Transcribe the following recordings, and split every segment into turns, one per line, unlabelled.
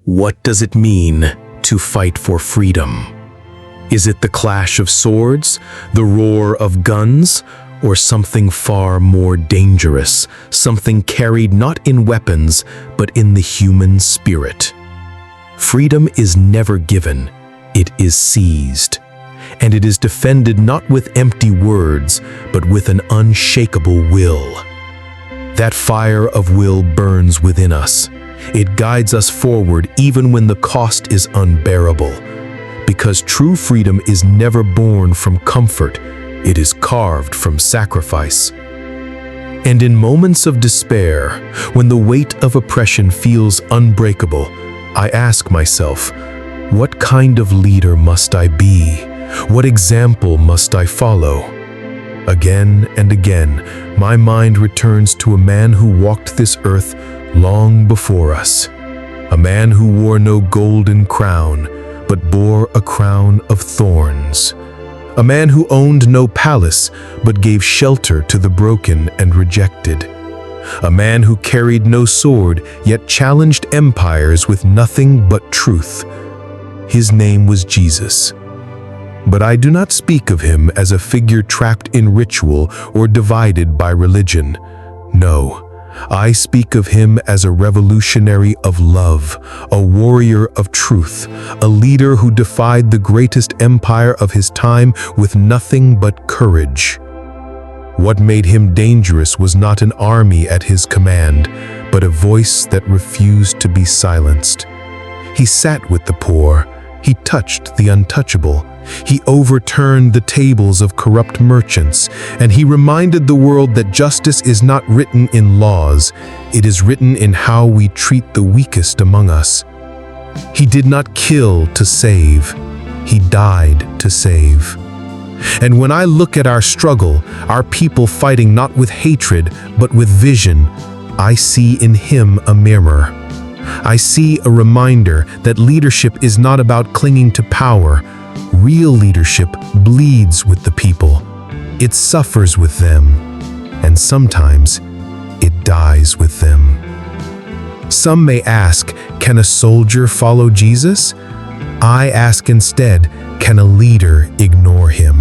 What does it mean to fight for freedom? Is it the clash of swords, the roar of guns, or something far more dangerous, something carried not in weapons, but in the human spirit? Freedom is never given, it is seized. And it is defended not with empty words, but with an unshakable will. That fire of will burns within us. It guides us forward even when the cost is unbearable. Because true freedom is never born from comfort, it is carved from sacrifice. And in moments of despair, when the weight of oppression feels unbreakable, I ask myself, what kind of leader must I be? What example must I follow? Again and again, my mind returns to a man who walked this earth long before us. A man who wore no golden crown, but bore a crown of thorns. A man who owned no palace, but gave shelter to the broken and rejected. A man who carried no sword, yet challenged empires with nothing but truth. His name was Jesus. But I do not speak of him as a figure trapped in ritual or divided by religion. No, I speak of him as a revolutionary of love, a warrior of truth, a leader who defied the greatest empire of his time with nothing but courage. What made him dangerous was not an army at his command, but a voice that refused to be silenced. He sat with the poor. He touched the untouchable. He overturned the tables of corrupt merchants, and he reminded the world that justice is not written in laws, it is written in how we treat the weakest among us. He did not kill to save, he died to save. And when I look at our struggle, our people fighting not with hatred, but with vision, I see in him a mirror. I see a reminder that leadership is not about clinging to power. Real leadership bleeds with the people. It suffers with them, and sometimes it dies with them. Some may ask, can a soldier follow Jesus? I ask instead, can a leader ignore him?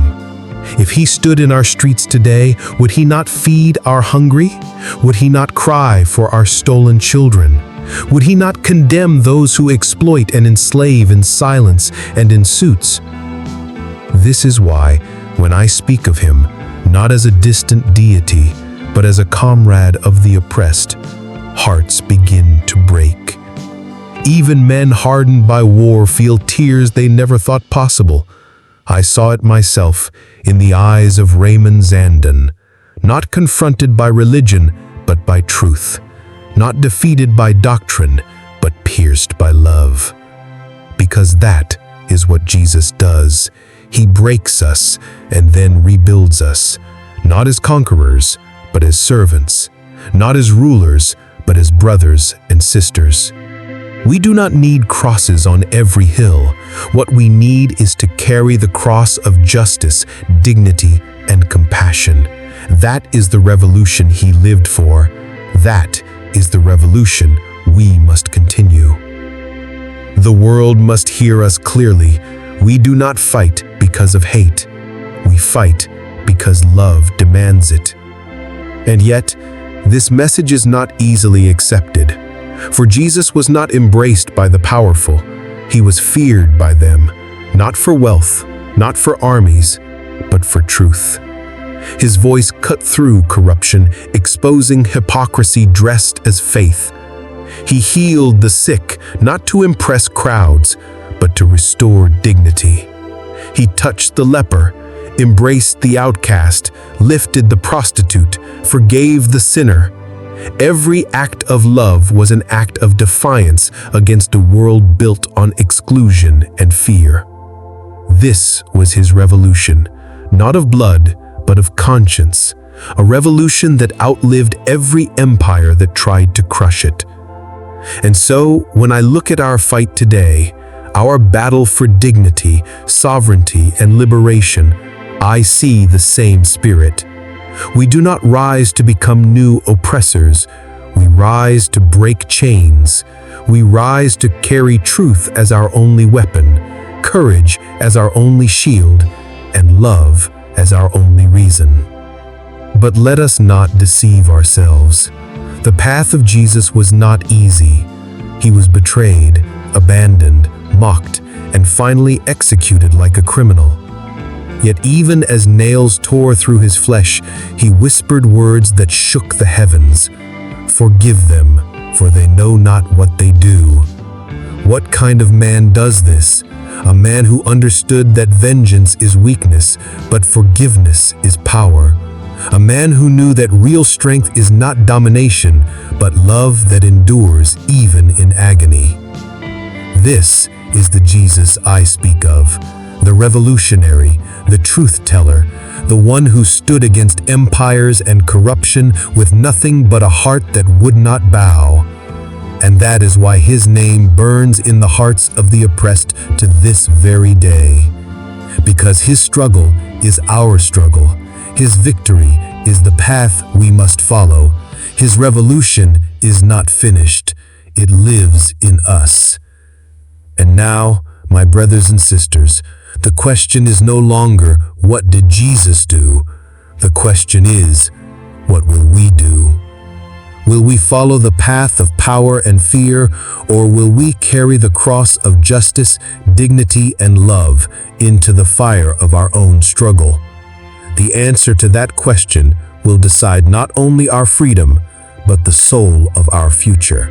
If he stood in our streets today, would he not feed our hungry? Would he not cry for our stolen children? Would he not condemn those who exploit and enslave in silence and in suits? This is why, when I speak of him, not as a distant deity, but as a comrade of the oppressed, hearts begin to break. Even men hardened by war feel tears they never thought possible. I saw it myself in the eyes of Raymond Zondon, not confronted by religion, but by truth. Not defeated by doctrine, but pierced by love. Because that is what Jesus does. He breaks us and then rebuilds us, not as conquerors, but as servants, not as rulers, but as brothers and sisters. We do not need crosses on every hill. What we need is to carry the cross of justice, dignity, and compassion. That is the revolution he lived for. That is the revolution we must continue. The world must hear us clearly. We do not fight because of hate. We fight because love demands it. And yet, this message is not easily accepted. For Jesus was not embraced by the powerful. He was feared by them, not for wealth, not for armies, but for truth. His voice cut through corruption, exposing hypocrisy dressed as faith. He healed the sick, not to impress crowds, but to restore dignity. He touched the leper, embraced the outcast, lifted the prostitute, forgave the sinner. Every act of love was an act of defiance against a world built on exclusion and fear. This was his revolution, not of blood, but of conscience, a revolution that outlived every empire that tried to crush it. And so, when I look at our fight today, our battle for dignity, sovereignty, and liberation, I see the same spirit. We do not rise to become new oppressors. We rise to break chains. We rise to carry truth as our only weapon, courage as our only shield, and love as our only reason. But let us not deceive ourselves. The path of Jesus was not easy. He was betrayed, abandoned, mocked, and finally executed like a criminal. Yet even as nails tore through his flesh, he whispered words that shook the heavens. "Forgive them, for they know not what they do." What kind of man does this? A man who understood that vengeance is weakness, but forgiveness is power. A man who knew that real strength is not domination, but love that endures even in agony. This is the Jesus I speak of, the revolutionary, the truth teller, the one who stood against empires and corruption with nothing but a heart that would not bow. And that is why his name burns in the hearts of the oppressed to this very day. Because his struggle is our struggle. His victory is the path we must follow. His revolution is not finished. It lives in us. And now, my brothers and sisters, the question is no longer, what did Jesus do? The question is, what will we do? Will we follow the path of power and fear, or will we carry the cross of justice, dignity, and love into the fire of our own struggle? The answer to that question will decide not only our freedom, but the soul of our future.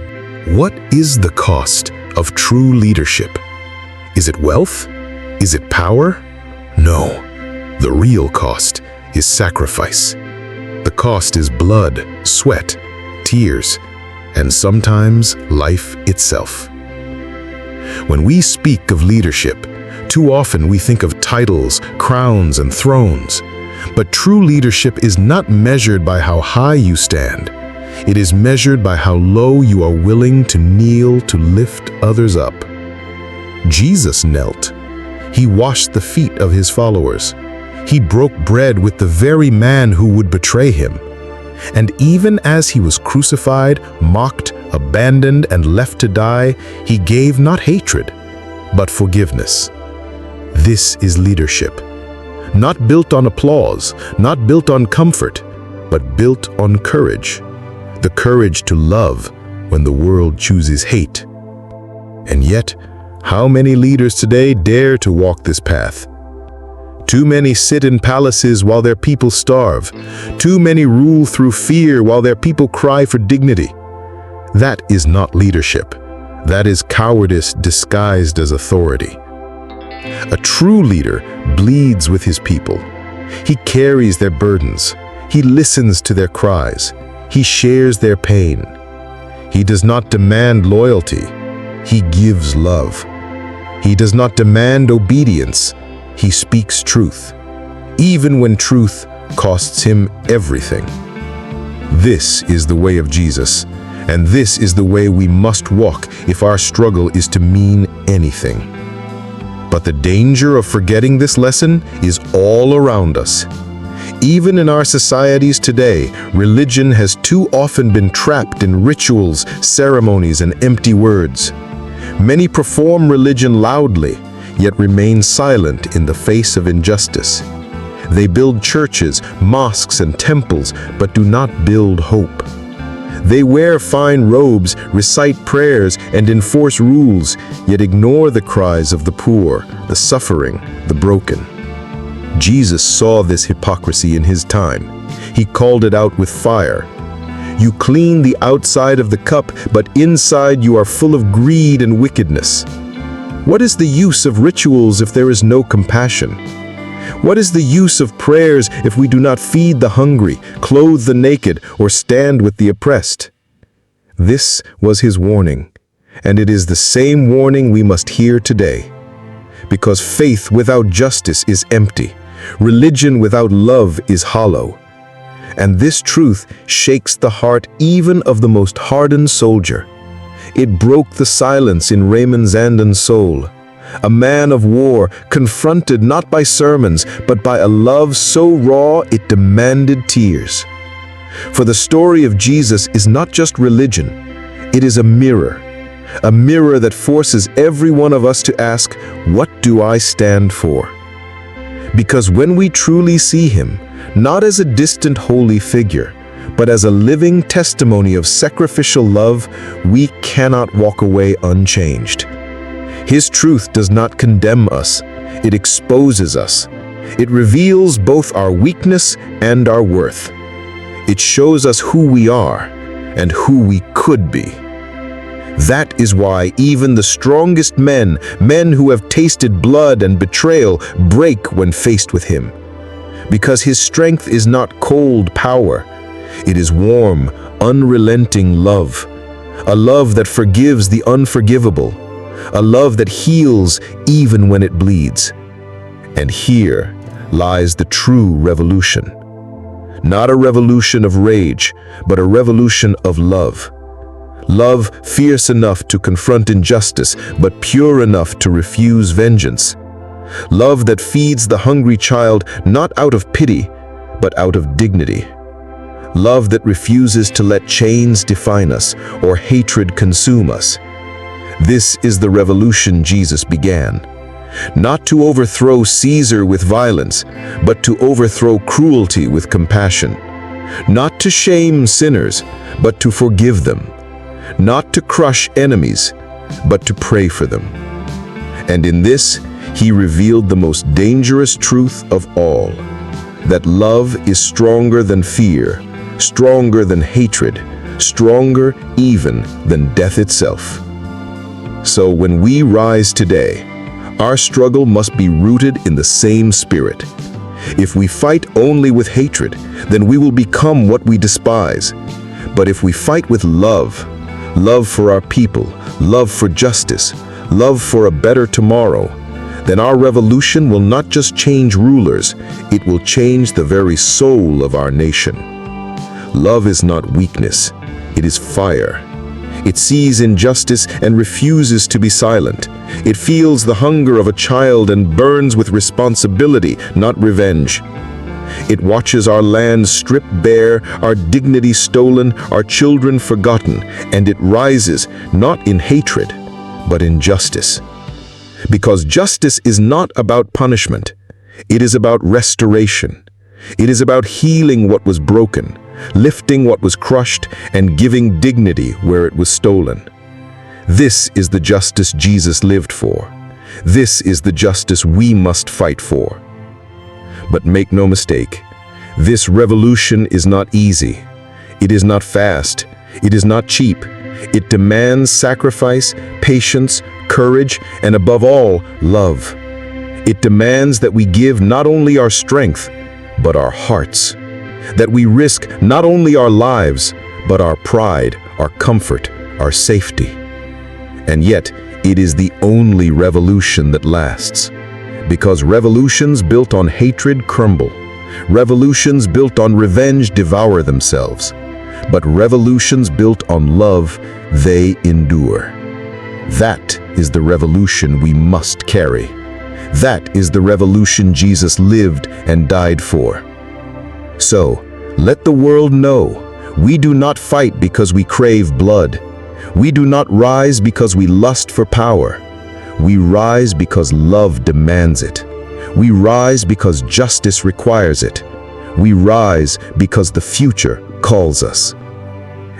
What is the cost of true leadership? Is it wealth? Is it power? No. The real cost is sacrifice. The cost is blood, sweat, tears, and sometimes life itself. When we speak of leadership, too often we think of titles, crowns, and thrones. But true leadership is not measured by how high you stand. It is measured by how low you are willing to kneel to lift others up. Jesus knelt. He washed the feet of his followers. He broke bread with the very man who would betray him. And even as he was crucified, mocked, abandoned, and left to die, he gave not hatred, but forgiveness. This is leadership. Not built on applause, not built on comfort, but built on courage. The courage to love when the world chooses hate. And yet, how many leaders today dare to walk this path? Too many sit in palaces while their people starve. Too many rule through fear while their people cry for dignity. That is not leadership. That is cowardice disguised as authority. A true leader bleeds with his people. He carries their burdens. He listens to their cries. He shares their pain. He does not demand loyalty. He gives love. He does not demand obedience. He speaks truth, even when truth costs him everything. This is the way of Jesus, and this is the way we must walk if our struggle is to mean anything. But the danger of forgetting this lesson is all around us. Even in our societies today, religion has too often been trapped in rituals, ceremonies, and empty words. Many perform religion loudly, yet remain silent in the face of injustice. They build churches, mosques, and temples, but do not build hope. They wear fine robes, recite prayers, and enforce rules, yet ignore the cries of the poor, the suffering, the broken. Jesus saw this hypocrisy in his time. He called it out with fire. You clean the outside of the cup, but inside you are full of greed and wickedness. What is the use of rituals if there is no compassion? What is the use of prayers if we do not feed the hungry, clothe the naked, or stand with the oppressed? This was his warning, and it is the same warning we must hear today. Because faith without justice is empty. Religion without love is hollow. And this truth shakes the heart even of the most hardened soldier. It broke the silence in Raymond Zondon's soul. A man of war, confronted not by sermons, but by a love so raw it demanded tears. For the story of Jesus is not just religion, it is a mirror that forces every one of us to ask, what do I stand for? Because when we truly see him, not as a distant holy figure, but as a living testimony of sacrificial love, we cannot walk away unchanged. His truth does not condemn us, it exposes us. It reveals both our weakness and our worth. It shows us who we are and who we could be. That is why even the strongest men who have tasted blood and betrayal, break when faced with him. Because his strength is not cold power. It is warm, unrelenting love. A love that forgives the unforgivable. A love that heals even when it bleeds. And here lies the true revolution. Not a revolution of rage, but a revolution of love. Love fierce enough to confront injustice, but pure enough to refuse vengeance. Love that feeds the hungry child not out of pity, but out of dignity. Love that refuses to let chains define us or hatred consume us. This is the revolution Jesus began. Not to overthrow Caesar with violence, but to overthrow cruelty with compassion. Not to shame sinners, but to forgive them. Not to crush enemies, but to pray for them. And in this, he revealed the most dangerous truth of all, that love is stronger than fear, stronger than hatred, stronger even than death itself. So when we rise today, our struggle must be rooted in the same spirit. If we fight only with hatred, then we will become what we despise. But if we fight with love, love for our people, love for justice, love for a better tomorrow, then our revolution will not just change rulers, it will change the very soul of our nation. Love is not weakness, it is fire. It sees injustice and refuses to be silent. It feels the hunger of a child and burns with responsibility, not revenge. It watches our land stripped bare, our dignity stolen, our children forgotten, and it rises not in hatred, but in justice. Because justice is not about punishment. It is about restoration. It is about healing what was broken, lifting what was crushed, and giving dignity where it was stolen. This is the justice Jesus lived for. This is the justice we must fight for. But make no mistake, this revolution is not easy. It is not fast. It is not cheap. It demands sacrifice, patience, courage, and above all, love. It demands that we give not only our strength, but our hearts. That we risk not only our lives, but our pride, our comfort, our safety. And yet, it is the only revolution that lasts. Because revolutions built on hatred crumble. Revolutions built on revenge devour themselves. But revolutions built on love, they endure. That is the revolution we must carry. That is the revolution Jesus lived and died for. So, let the world know, we do not fight because we crave blood. We do not rise because we lust for power. We rise because love demands it. We rise because justice requires it. We rise because the future calls us.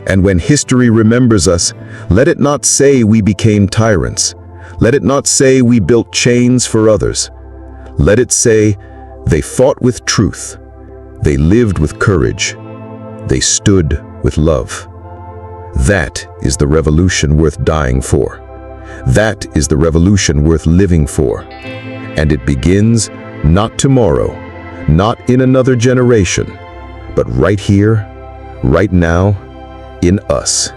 And when history remembers us, let it not say we became tyrants. Let it not say we built chains for others. Let it say they fought with truth. They lived with courage. They stood with love. That is the revolution worth dying for. That is the revolution worth living for. And it begins not tomorrow, not in another generation, but right here, right now, in us.